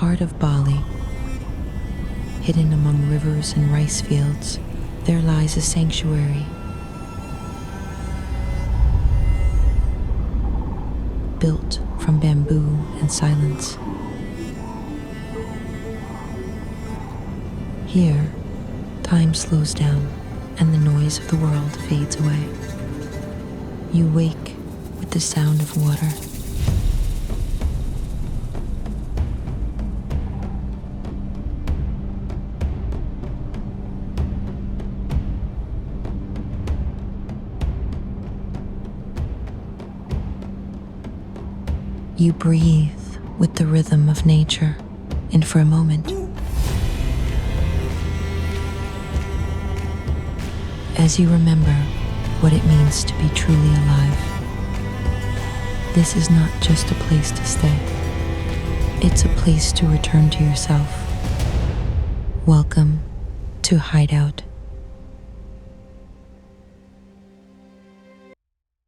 heart of Bali, hidden among rivers and rice fields, there lies a sanctuary. Built from bamboo and silence. Here, time slows down and the noise of the world fades away. You wake with the sound of water. You breathe with the rhythm of nature, and for a moment, as you remember what it means to be truly alive, this is not just a place to stay. It's a place to return to yourself. Welcome to Hideout